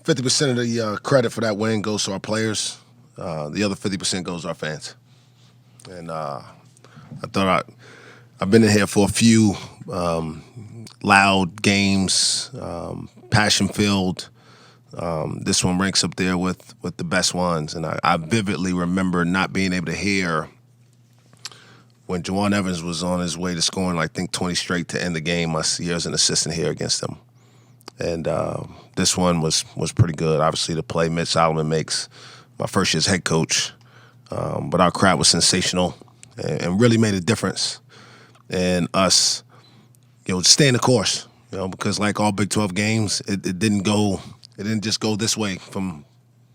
50% of the credit for that win goes to our players. The other 50% goes to our fans. And I've been in here for a few loud games, passion-filled. This one ranks up there with the best ones. And I vividly remember not being able to hear when Juwan Evans was on his way to scoring, I think, 20 straight to end the game my year as an assistant here against him. And this one was pretty good. Obviously, the play Mitch Solomon makes, my first year as head coach. But our crowd was sensational and really made a difference in us, staying the course. Because like all Big 12 games, it didn't just go this way from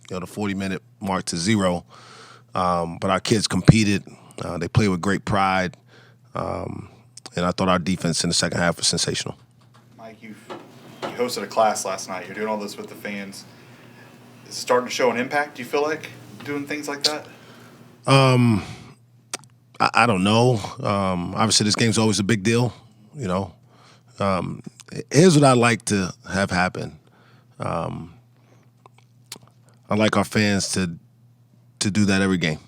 the 40-minute mark to zero. But our kids competed. They played with great pride. And I thought our defense in the second half was sensational. Mike, you hosted a class last night. You're doing all this with the fans. Is it starting to show an impact, do you feel like, doing things like that? I don't know. Obviously, this game's always a big deal, Here's what I'd like to have happen. I'd like our fans to do that every game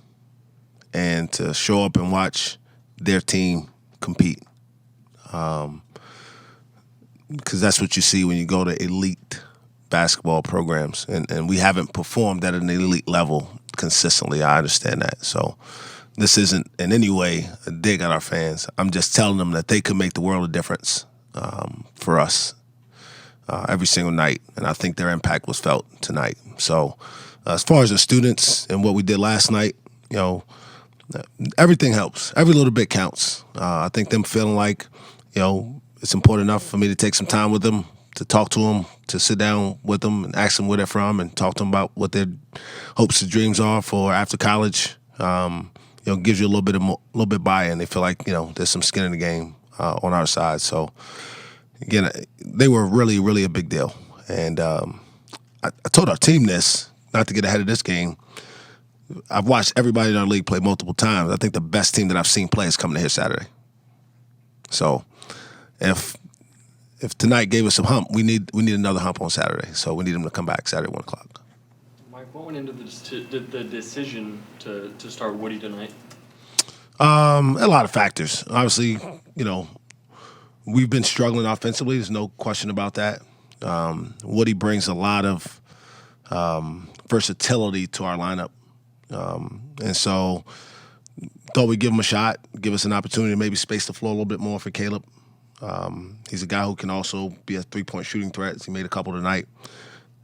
and to show up and watch their team compete. Because that's what you see when you go to elite basketball programs. And we haven't performed at an elite level consistently. I understand that. So this isn't in any way a dig at our fans. I'm just telling them that they could make the world of difference for us every single night. And I think their impact was felt tonight. So as far as the students and what we did last night, everything helps. Every little bit counts. I think them feeling like, it's important enough for me to take some time with them, to talk to them, to sit down with them and ask them where they're from and talk to them about what their hopes and dreams are for after college. Gives you a little bit buy-in. They feel like, there's some skin in the game on our side. So, again, they were really, really a big deal. And I told our team this, not to get ahead of this game. I've watched everybody in our league play multiple times. I think the best team that I've seen play is coming to here Saturday. So, if tonight gave us a hump, we need another hump on Saturday. So we need them to come back Saturday 1:00. Mike, what went into the decision to start Woody tonight? A lot of factors. Obviously, we've been struggling offensively. There's no question about that. Woody brings a lot of versatility to our lineup. And so thought we'd give him a shot, give us an opportunity to maybe space the floor a little bit more for Caleb. He's a guy who can also be a three-point shooting threat. He made a couple tonight.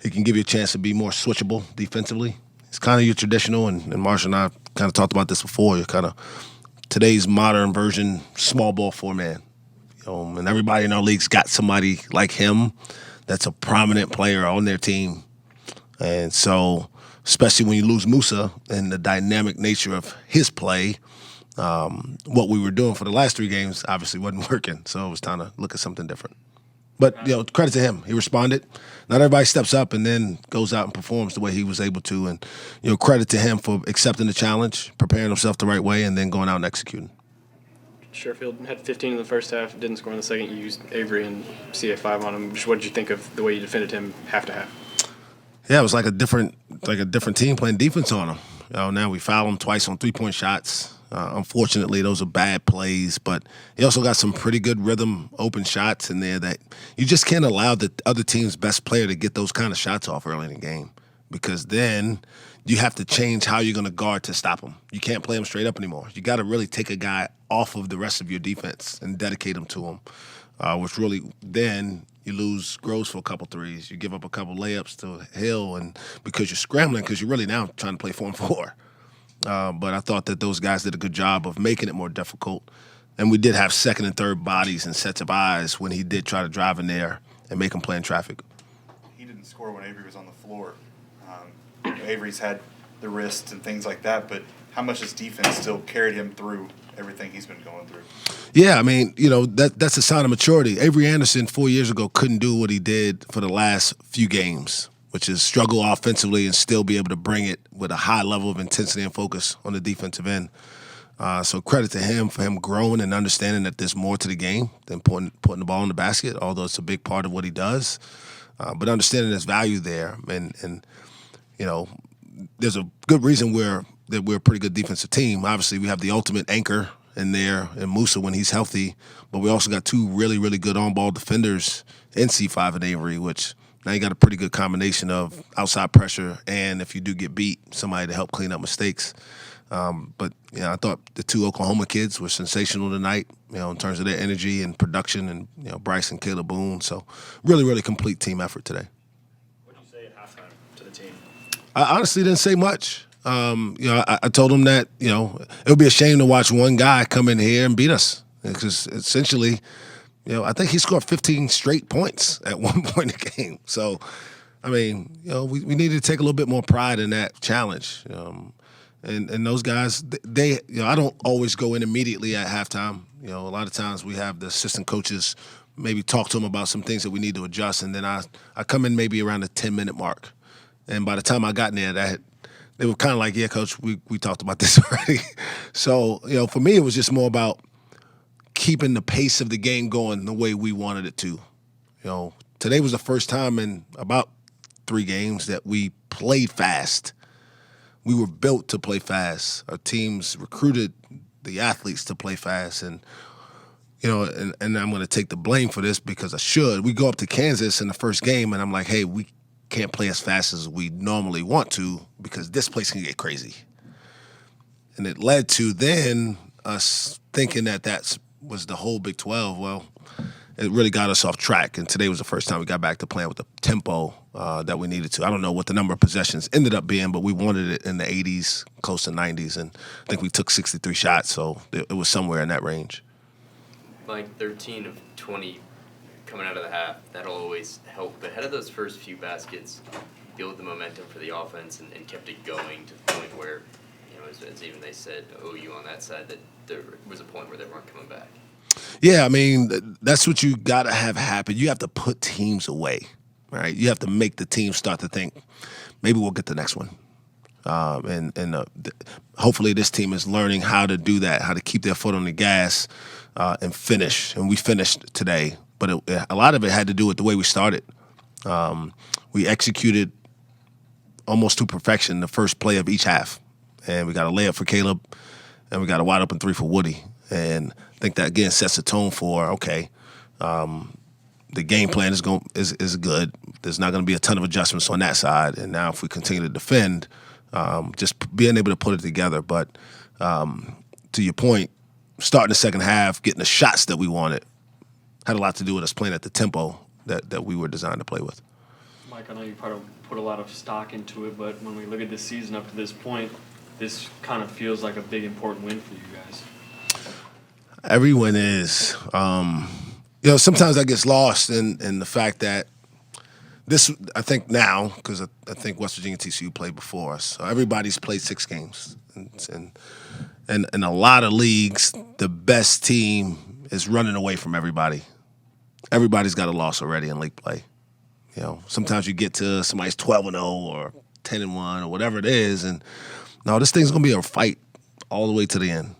He can give you a chance to be more switchable defensively. He's kind of your traditional, and Marshall and I kind of talked about this before. You're kind of today's modern version small ball four-man. And everybody in our league's got somebody like him that's a prominent player on their team. And so, especially when you lose Musa and the dynamic nature of his play, what we were doing for the last three games obviously wasn't working. So it was time to look at something different. But, credit to him. He responded. Not everybody steps up and then goes out and performs the way he was able to. And, credit to him for accepting the challenge, preparing himself the right way, and then going out and executing. Sherfield had 15 in the first half, didn't score in the second. You used Avery and CA5 on him. Just what did you think of the way you defended him half to half? Yeah, it was like a different team playing defense on him. Now we fouled him twice on three-point shots. Unfortunately, those are bad plays, but he also got some pretty good rhythm open shots in there that you just can't allow the other team's best player to get those kind of shots off early in the game, because then you have to change how you're going to guard to stop him. You can't play him straight up anymore. You got to really take a guy off of the rest of your defense and dedicate him to him, which really then you lose Groves for a couple threes. You give up a couple layups to Hill, and because you're scrambling, because you're really now trying to play 4-on-4. But I thought that those guys did a good job of making it more difficult. And we did have second and third bodies and sets of eyes when he did try to drive in there and make him play in traffic. He didn't score when Avery was on the floor. Avery's had the wrists and things like that, but how much his defense still carried him through everything he's been going through? Yeah, I mean, that's a sign of maturity. Avery Anderson 4 years ago couldn't do what he did for the last few games, which is struggle offensively and still be able to bring it with a high level of intensity and focus on the defensive end. So credit to him for him growing and understanding that there's more to the game than putting the ball in the basket, although it's a big part of what he does. but understanding there's value there, and you know, there's a good reason we're a pretty good defensive team. Obviously, we have the ultimate anchor in there in Musa when he's healthy, but we also got two really, really good on-ball defenders in C5 and Avery, which now you got a pretty good combination of outside pressure and if you do get beat, somebody to help clean up mistakes. But I thought the two Oklahoma kids were sensational tonight, in terms of their energy and production, and Bryce and Caleb Boone. So really, really complete team effort today. What did you say at halftime to the team? I honestly didn't say much. I told them that it would be a shame to watch one guy come in here and beat us, because essentially, I think he scored 15 straight points at one point in the game. So, I mean, we needed to take a little bit more pride in that challenge. And those guys, they I don't always go in immediately at halftime. A lot of times we have the assistant coaches maybe talk to them about some things that we need to adjust, and then I come in maybe around the 10-minute mark. And by the time I got in there, they were kind of like, yeah, coach, we talked about this already. So, for me, it was just more about keeping the pace of the game going the way we wanted it to. Today was the first time in about 3 games that we played fast. We were built to play fast. Our teams recruited the athletes to play fast. And, and I'm going to take the blame for this because I should. We go up to Kansas in the first game, and I'm like, hey, we can't play as fast as we normally want to because this place can get crazy. And it led to then us thinking that was the whole Big 12. Well, it really got us off track, and today was the first time we got back to playing with the tempo that we needed to. I don't know what the number of possessions ended up being, but we wanted it in the 80s, close to 90s, and I think we took 63 shots, so it was somewhere in that range. Like 13 of 20 coming out of the half, that'll always help. But how did those first few baskets build the momentum for the offense and kept it going to the point where, as even they said, OU on that side, that there was a point where they weren't coming back? Yeah, I mean, that's what you got to have happen. You have to put teams away, right? You have to make the team start to think, maybe we'll get the next one. Hopefully this team is learning how to do that, how to keep their foot on the gas and finish. And we finished today. But a lot of it had to do with the way we started. We executed almost to perfection the first play of each half. And we got a layup for Caleb, and we got a wide open 3 for Woody. And I think that, again, sets the tone for, okay, the game plan is good. There's not going to be a ton of adjustments on that side. And now if we continue to defend, just being able to put it together. But to your point, starting the second half, getting the shots that we wanted, had a lot to do with us playing at the tempo that we were designed to play with. Mike, I know you probably put a lot of stock into it, but when we look at this season up to this point, this kind of feels like a big, important win for you guys. Every win is. Sometimes that gets lost in the fact that this, I think now, because I think West Virginia TCU played before us, so everybody's played 6 games. And in a lot of leagues, the best team is running away from everybody. Everybody's got a loss already in league play. Sometimes you get to somebody's 12-0 or 10-1 or whatever it is, and no, this thing's gonna be a fight all the way to the end.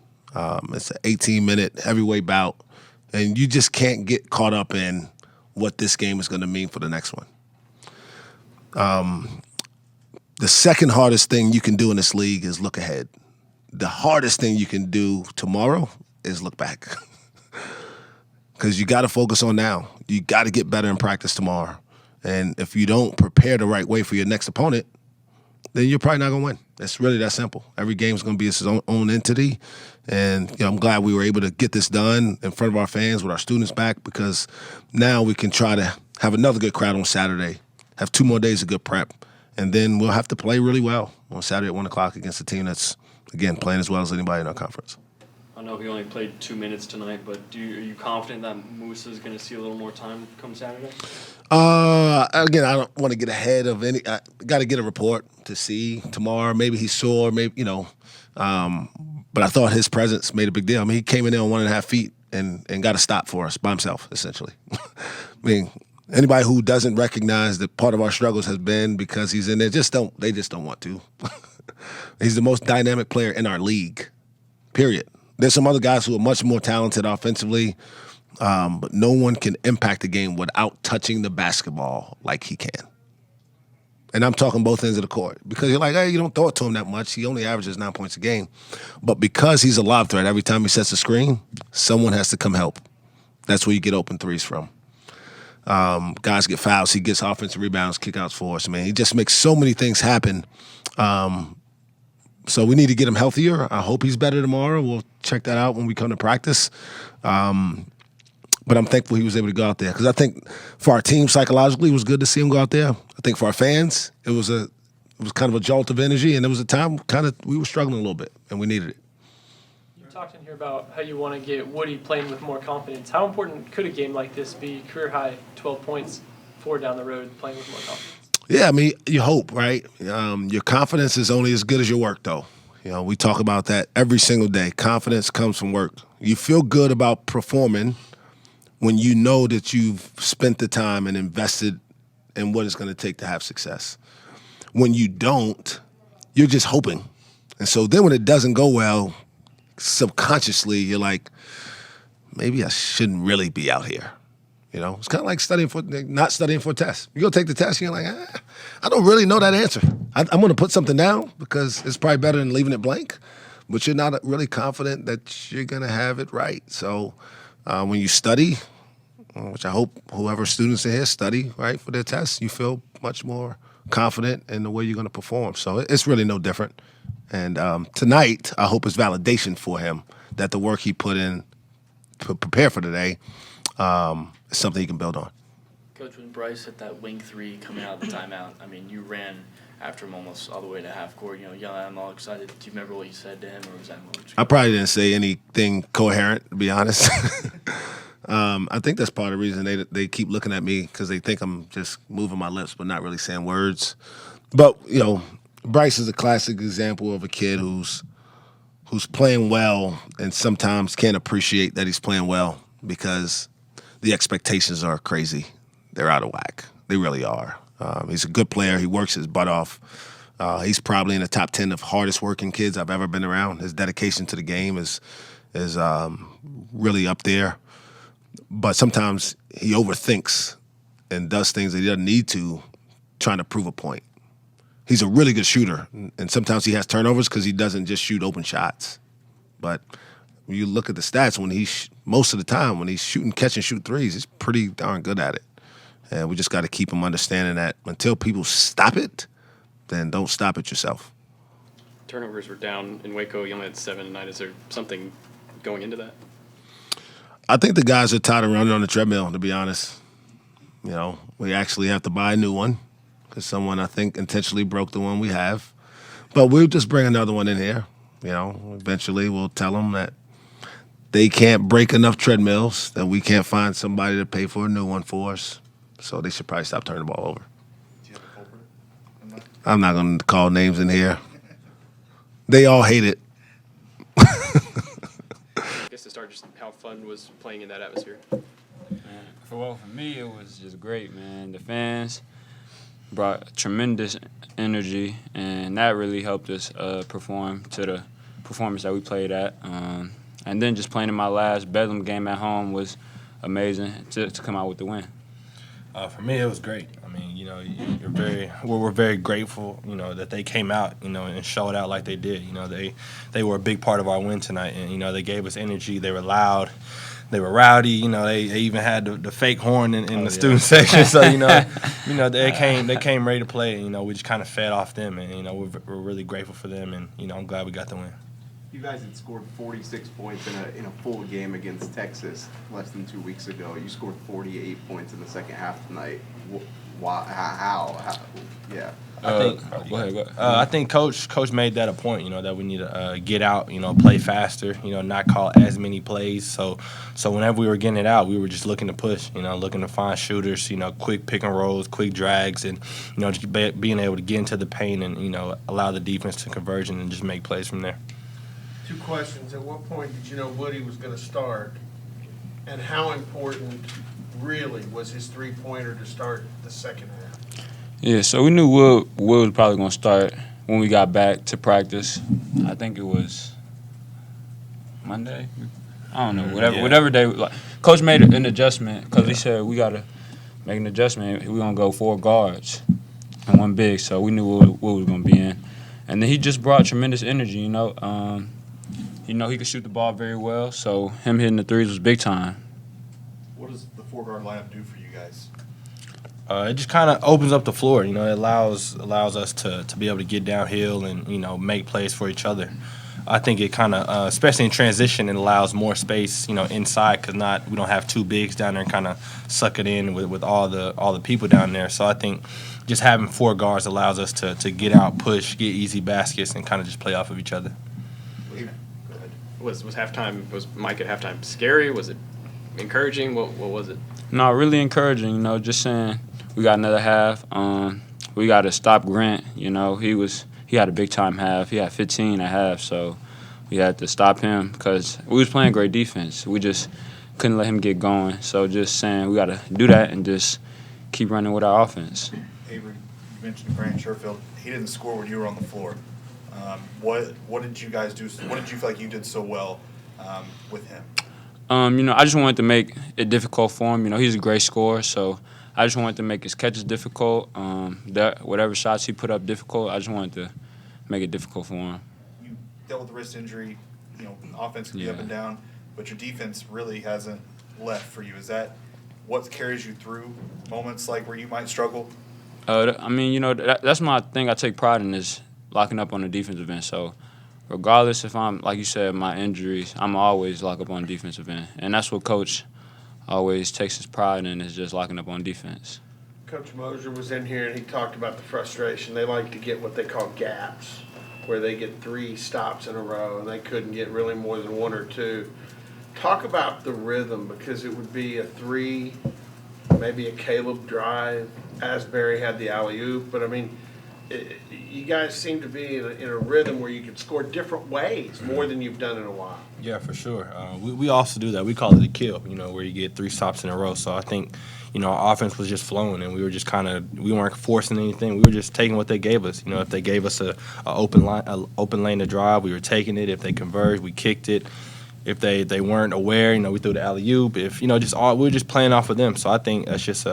It's an 18-minute heavyweight bout, and you just can't get caught up in what this game is going to mean for the next one. The second hardest thing you can do in this league is look ahead. The hardest thing you can do tomorrow is look back. Because you got to focus on now. You got to get better in practice tomorrow. And if you don't prepare the right way for your next opponent, then you're probably not going to win. It's really that simple. Every game's going to be its own entity. And I'm glad we were able to get this done in front of our fans with our students back, because now we can try to have another good crowd on Saturday, have 2 more days of good prep, and then we'll have to play really well on Saturday at 1 o'clock against a team that's, again, playing as well as anybody in our conference. I know he only played 2 minutes tonight, but are you confident that Musa is going to see a little more time come Saturday? Again, I don't want to get ahead of any. I got to get a report to see tomorrow. Maybe he's sore. Maybe but I thought his presence made a big deal. I mean, he came in there on 1.5 feet and got a stop for us by himself, essentially. I mean, anybody who doesn't recognize that part of our struggles has been because he's in there, they just don't want to. He's the most dynamic player in our league, period. There's some other guys who are much more talented offensively, but no one can impact the game without touching the basketball like he can. And I'm talking both ends of the court because you're like, hey, you don't throw it to him that much. He only averages 9 points a game. But because he's a lob threat, every time he sets a screen, someone has to come help. That's where you get open threes from. Guys get fouls. He gets offensive rebounds, kickouts for us. Man, he just makes so many things happen. So we need to get him healthier. I hope he's better tomorrow. We'll check that out when we come to practice. But I'm thankful he was able to go out there because I think for our team psychologically it was good to see him go out there. I think for our fans it was kind of a jolt of energy, and there was a time we were struggling a little bit and we needed it. You talked in here about how you want to get Woody playing with more confidence. How important could a game like this be? Career high 12 points, 4 down the road, playing with more confidence. Yeah, I mean, you hope, right? Your confidence is only as good as your work, though. We talk about that every single day. Confidence comes from work. You feel good about performing when you know that you've spent the time and invested in what it's going to take to have success. When you don't, you're just hoping. And so then when it doesn't go well, subconsciously you're like, maybe I shouldn't really be out here. It's kind of like not studying for a test. You go take the test, and you're like, I don't really know that answer. I'm going to put something down because it's probably better than leaving it blank, but you're not really confident that you're going to have it right. So when you study, which I hope whoever students in here study, right, for their tests, you feel much more confident in the way you're going to perform. So it's really no different. And tonight, I hope it's validation for him that the work he put in to prepare for today is something he can build on. Coach, when Bryce hit that wing three coming out of the timeout, I mean, you ran after him almost all the way to half court, yelling at him all excited. Do you remember what you said to him, or was that more? I probably didn't say anything coherent, to be honest. I think that's part of the reason they keep looking at me because they think I'm just moving my lips but not really saying words. But, Bryce is a classic example of a kid who's playing well and sometimes can't appreciate that he's playing well because the expectations are crazy. They're out of whack. They really are. He's a good player. He works his butt off. He's probably in the top 10 of hardest working kids I've ever been around. His dedication to the game is really up there. But sometimes he overthinks and does things that he doesn't need to, trying to prove a point. He's a really good shooter, and sometimes he has turnovers because he doesn't just shoot open shots. But when you look at the stats, most of the time when he's shooting catch and shoot threes, he's pretty darn good at it. And we just got to keep him understanding that until people stop it, then don't stop it yourself. Turnovers were down in Waco. You only had 7 tonight. Is there something going into that? I think the guys are tired of running on the treadmill, to be honest. We actually have to buy a new one because someone, I think, intentionally broke the one we have. But we'll just bring another one in here. Eventually we'll tell them that they can't break enough treadmills, that we can't find somebody to pay for a new one for us. So they should probably stop turning the ball over. Do you have a culprit? I'm not going to call names in here. They all hate it. I guess to start, just how fun was playing in that atmosphere? For me, it was just great, man. The fans brought tremendous energy, and that really helped us perform to the performance that we played at. And then just playing in my last Bedlam game at home was amazing to come out with the win. For me, it was great. I mean, we're very grateful, that they came out, and showed out like they did. They were a big part of our win tonight, and they gave us energy. They were loud, they were rowdy. They even had the fake horn in the student section. So they came ready to play. We just kind of fed off them, and we're really grateful for them, and I'm glad we got the win. You guys had scored 46 points in a full game against Texas less than 2 weeks ago. You scored 48 points in the second half tonight. Why? How? Yeah. Go ahead. I think Coach made that a point. That we need to get out. Play faster. Not call as many plays. So whenever we were getting it out, we were just looking to push. Looking to find shooters. Quick pick and rolls, quick drags, and just being able to get into the paint and allow the defense to converge and just make plays from there. 2 questions. At what point did you know Woody was going to start? And how important, really, was his three-pointer to start the second half? Yeah, so we knew Will was probably going to start when we got back to practice. I think it was Monday. I don't know, whatever they like. Coach made an adjustment because he said we gotta make an adjustment. We're gonna go 4 guards and 1 big, so we knew what we was gonna be in. And then he just brought tremendous energy. He could shoot the ball very well, so him hitting the threes was big time. What does the 4-guard lineup do for you guys? It just kind of opens up the floor. It allows us to be able to get downhill and make plays for each other. I think it kind of, especially in transition, it allows more space, inside because we don't have 2 bigs down there and kind of suck it in with all the people down there. So I think just having 4 guards allows us to get out, push, get easy baskets, and kind of just play off of each other. Was Mike at halftime scary? Was it encouraging? What was it? No, really encouraging. Just saying we got another half. We got to stop Grant. He had a big time half. He had 15 at half, so we had to stop him because we was playing great defense. We just couldn't let him get going. So just saying we got to do that and just keep running with our offense. Avery, you mentioned Grant Sherfield. He didn't score when you were on the floor. What did you guys do? What did you feel like you did so well with him? I just wanted to make it difficult for him. He's a great scorer, so I just wanted to make his catches difficult. Whatever shots he put up difficult, I just wanted to make it difficult for him. You dealt with the wrist injury. Offense can be up and down, but your defense really hasn't left for you. Is that what carries you through moments like where you might struggle? That's my thing I take pride in is locking up on the defensive end. So regardless if I'm, like you said, my injuries, I'm always lock up on the defensive end. And that's what Coach always takes his pride in is just locking up on defense. Coach Mosier was in here and he talked about the frustration. They like to get what they call gaps, where they get 3 stops in a row and they couldn't get really more than 1 or 2. Talk about the rhythm, because it would be a 3, maybe a Caleb drive. Asbury had the alley-oop, but you guys seem to be in a rhythm where you can score different ways, more than you've done in a while. Yeah, for sure. We also do that. We call it a kill, where you get 3 stops in a row. So I think, our offense was just flowing, and we were just we weren't forcing anything. We were just taking what they gave us. If they gave us a open lane to drive, we were taking it. If they converged, we kicked it. If they weren't aware, we threw the alley-oop. If, we were just playing off of them. So I think that's just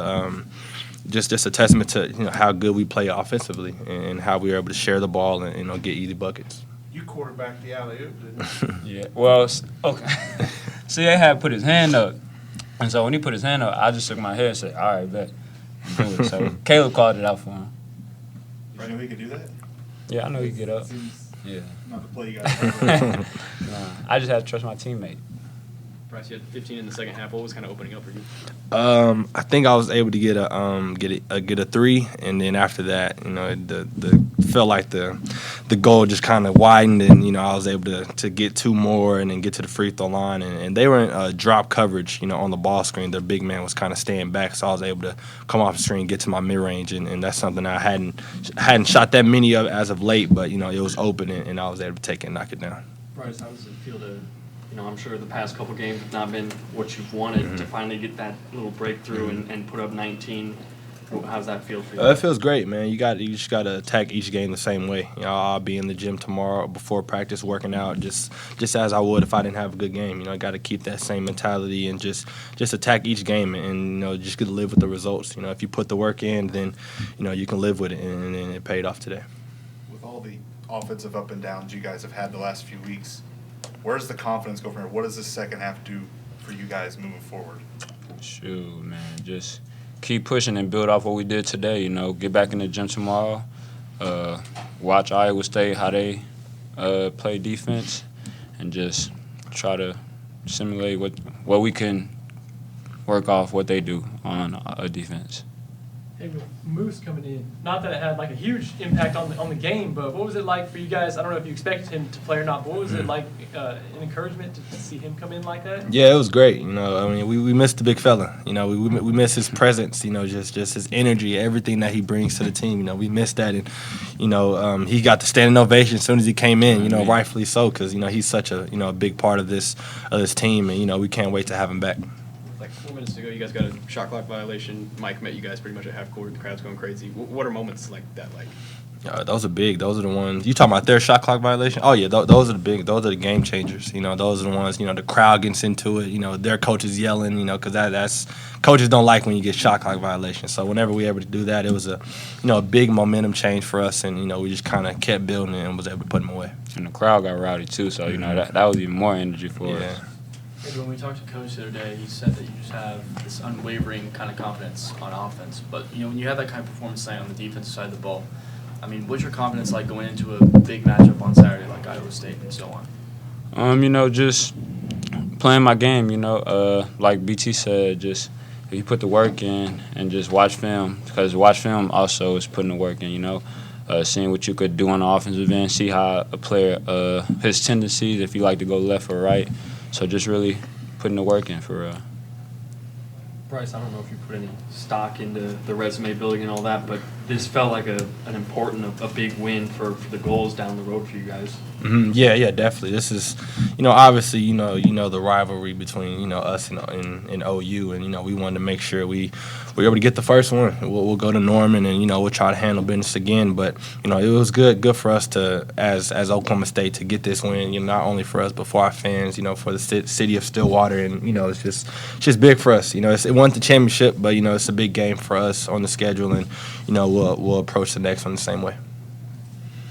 just a testament to how good we play offensively and how we were able to share the ball and get easy buckets. You quarterbacked the alley-oop, didn't you? Yeah. Well, okay. See, they had put his hand up, and so when he put his hand up, I just shook my head and said, "All right, bet." Do it. So Caleb called it out for him. I knew he could do that. Yeah, I know he could get up. Yeah. Not the play you guys. I just had to trust my teammate. Bryce, you had 15 in the second half. What was kind of opening up for you? I think I was able to get a 3, and then after that, the felt like the goal just kind of widened, and I was able to get 2 more and then get to the free throw line, and they were in drop coverage, on the ball screen. Their big man was kind of staying back, so I was able to come off the screen, get to my mid range, and that's something I hadn't shot that many of as of late, but it was open, and I was able to take it and knock it down. Bryce, how does it feel to, I'm sure the past couple games have not been what you've wanted to finally get that little breakthrough and put up 19. How's that feel for you? It feels great, man. You just got to attack each game the same way. I'll be in the gym tomorrow before practice working out just as I would if I didn't have a good game. I got to keep that same mentality and just attack each game and just get to live with the results. If you put the work in, then you can live with it, and it paid off today. With all the offensive up and downs you guys have had the last few weeks, where's the confidence go from here? What does this second half do for you guys moving forward? Shoot, man, just keep pushing and build off what we did today. Get back in the gym tomorrow, watch Iowa State, how they play defense, and just try to simulate what we can work off what they do on a defense. Hey, with Moose coming in, not that it had like a huge impact on the game, but what was it like for you guys? I don't know if you expected him to play or not, but what was it like, an encouragement to see him come in like that? Yeah, it was great. We missed the big fella. We miss his presence. Just his energy, everything that he brings to the team. We missed that, and he got the standing ovation as soon as he came in. Rightfully so, because he's such a big part of this team, and we can't wait to have him back. Like 4 minutes minutes ago, you guys got a shot clock violation. Mike met you guys pretty much at half court. The crowd's going crazy. What are moments like that like? Those are big. Those are the ones. You talking about their shot clock violation? Oh yeah, those are the big. Those are the game changers. Those are the ones. The crowd gets into it. Their coaches yelling. Because that's coaches don't like when you get shot clock violations. So whenever we were able to do that, it was a big momentum change for us, and we just kind of kept building it and was able to put them away. And the crowd got rowdy too, so that was even more energy for us. Maybe when we talked to Coach the other day, he said that you just have this unwavering kind of confidence on offense. But when you have that kind of performance tonight on the defensive side of the ball, I mean, what's your confidence like going into a big matchup on Saturday like Iowa State and so on? Just playing my game, like BT said, just if you put the work in and just watch film, because watch film also is putting the work in, seeing what you could do on the offensive end, see how a player, his tendencies, if you like to go left or right. So just really putting the work in for real. Bryce, I don't know if you put any stock into the resume building and all that, but this felt like a big win for the goals down the road for you guys. Mm-hmm. Yeah, definitely. This is, obviously, the rivalry between, us and OU, and we wanted to make sure we were able to get the first one. We'll go to Norman, and we'll try to handle business again. But it was good for us to, as Oklahoma State, to get this win. Not only for us, but for our fans. For the city of Stillwater, and it's just big for us. It wasn't the championship, but it's a big game for us on the schedule, and we'll approach the next one the same way.